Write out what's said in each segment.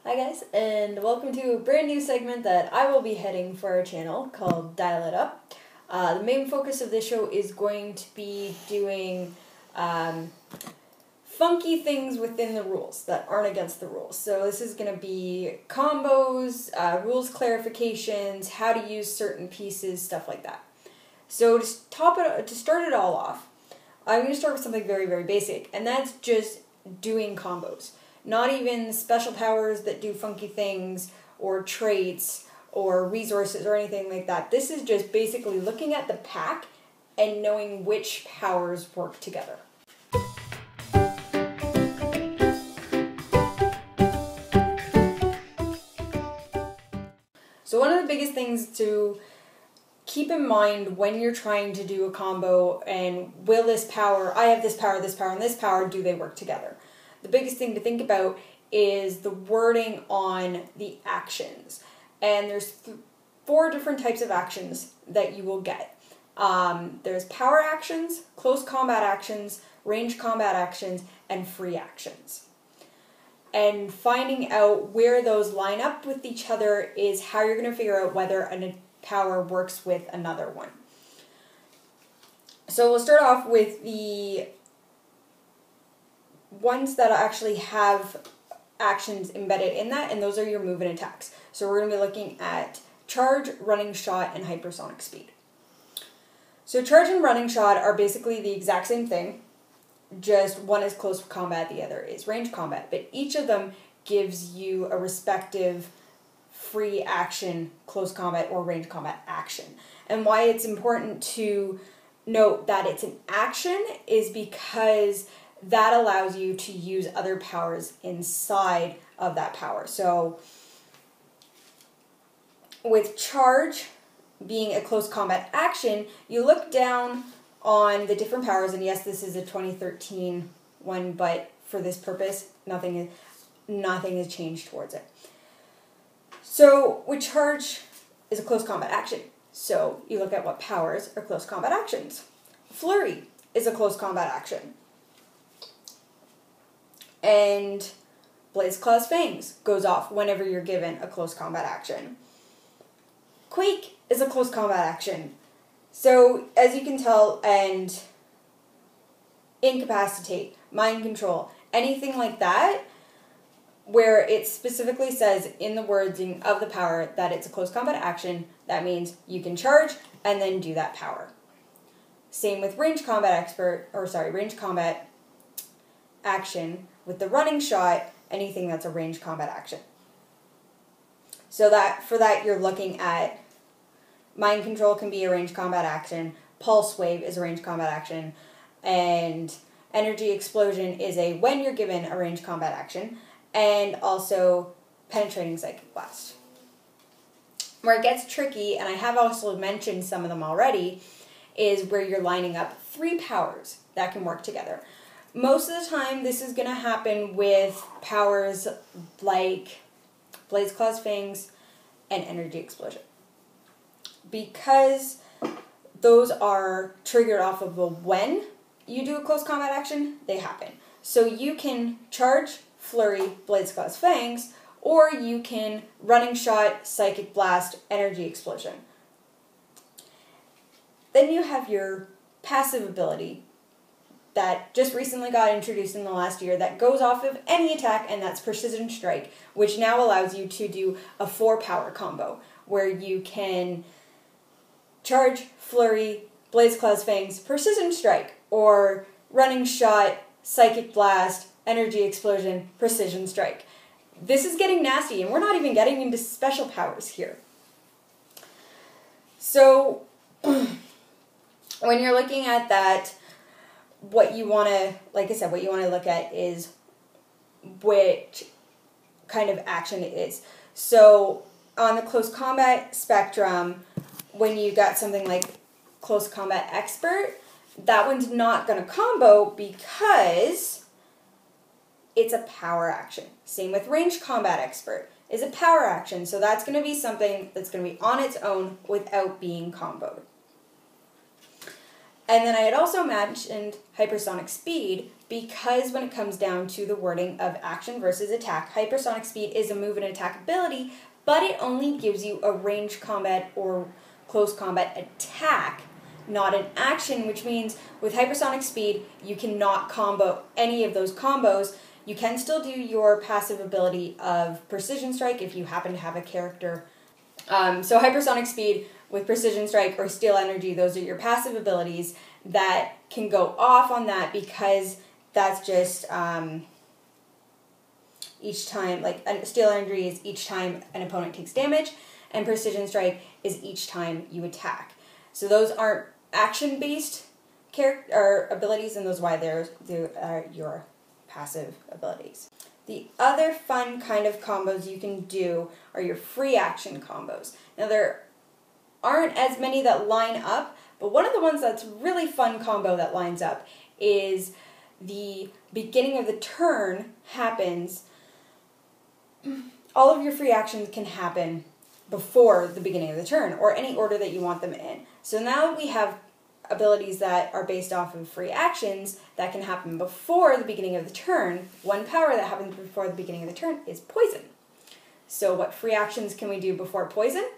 Hi guys, and welcome to a brand new segment that I will be heading for our channel called Dial It Up. The main focus of this show is going to be doing funky things within the rules that aren't against the rules. So this is going to be combos, rules clarifications, how to use certain pieces, stuff like that. So to start it all off, I'm going to start with something very, very basic, and that's just doing combos. Not even special powers that do funky things, or traits, or resources, or anything like that. This is just basically looking at the pack and knowing which powers work together. So one of the biggest things to keep in mind when you're trying to do a combo and will this power, I have this power, and this power, do they work together? The biggest thing to think about is the wording on the actions. And there's 4 different types of actions that you will get. There's power actions, close combat actions, range combat actions, and free actions. And finding out where those line up with each other is how you're going to figure out whether a power works with another one. So we'll start off with the ones that actually have actions embedded in that, and those are your move and attacks. So we're going to be looking at charge, running shot, and hypersonic speed. So charge and running shot are basically the exact same thing, just one is close combat, the other is range combat, but each of them gives you a respective free action, close combat, or range combat action. And why it's important to note that it's an action is because that allows you to use other powers inside of that power. So with charge being a close combat action, you look down on the different powers, and yes, this is a 2013 one, but for this purpose, nothing has changed towards it. So with charge is a close combat action. So you look at what powers are close combat actions. Flurry is a close combat action. And Blaze Claw's Fangs goes off whenever you're given a close combat action. Quake is a close combat action. So, as you can tell, and Incapacitate, Mind Control, anything like that, where it specifically says in the wording of the power that it's a close combat action, that means you can charge and then do that power. Same with range combat action. With the running shot, anything that's a range combat action. So for that you're looking at Mind Control can be a range combat action, Pulse Wave is a range combat action, and Energy Explosion is when you're given a range combat action, and also Penetrating Psychic Blast. Where it gets tricky, and I have also mentioned some of them already, is where you're lining up 3 powers that can work together. Most of the time, this is going to happen with powers like Blaze Claw's Fangs and Energy Explosion. Because those are triggered off of when you do a close combat action, they happen. So you can charge, Flurry, Blaze Claw's Fangs, or you can running shot, Psychic Blast, Energy Explosion. Then you have your passive ability that just recently got introduced in the last year that goes off of any attack, and that's Precision Strike, which now allows you to do a 4-power combo, where you can charge, Flurry, Blaze Claw's Fangs, Precision Strike, or running shot, Psychic Blast, Energy Explosion, Precision Strike. This is getting nasty, and we're not even getting into special powers here. So, when you're looking at that, what you want to look at is which kind of action it is. So on the close combat spectrum, when you got something like Close Combat Expert, that one's not going to combo because it's a power action. Same with Range Combat Expert, is a power action. So that's going to be something that's going to be on its own without being comboed. And then I had also mentioned Hypersonic Speed because when it comes down to the wording of action versus attack, hypersonic speed is a move and attack ability, but it only gives you a ranged combat or close combat attack, not an action, which means with hypersonic speed, you cannot combo any of those combos. You can still do your passive ability of Precision Strike if you happen to have a character. So hypersonic speed with Precision Strike or Steel Energy, those are your passive abilities that can go off on that, because that's just each time, like Steel Energy is each time an opponent takes damage, and Precision Strike is each time you attack. So those aren't action-based character abilities, and those are why they're your passive abilities. The other fun kind of combos you can do are your free action combos. Now there aren't as many that line up, but one of the ones that's really fun combo that lines up is the beginning of the turn happens. All of your free actions can happen before the beginning of the turn, or any order that you want them in. So now we have abilities that are based off of free actions that can happen before the beginning of the turn. One power that happens before the beginning of the turn is poison. So what free actions can we do before poison?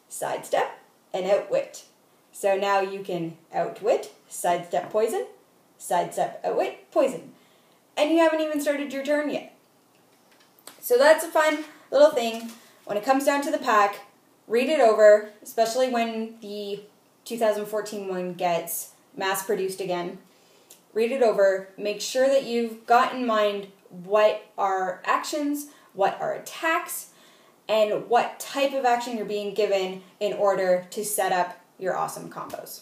Sidestep and outwit. So now you can outwit, sidestep poison, sidestep, outwit, poison. And you haven't even started your turn yet. So that's a fun little thing. When it comes down to the pack, read it over, especially when the 2014 one gets mass-produced again. Read it over. Make sure that you've got in mind what are actions, what are attacks, and what type of action you're being given in order to set up your awesome combos.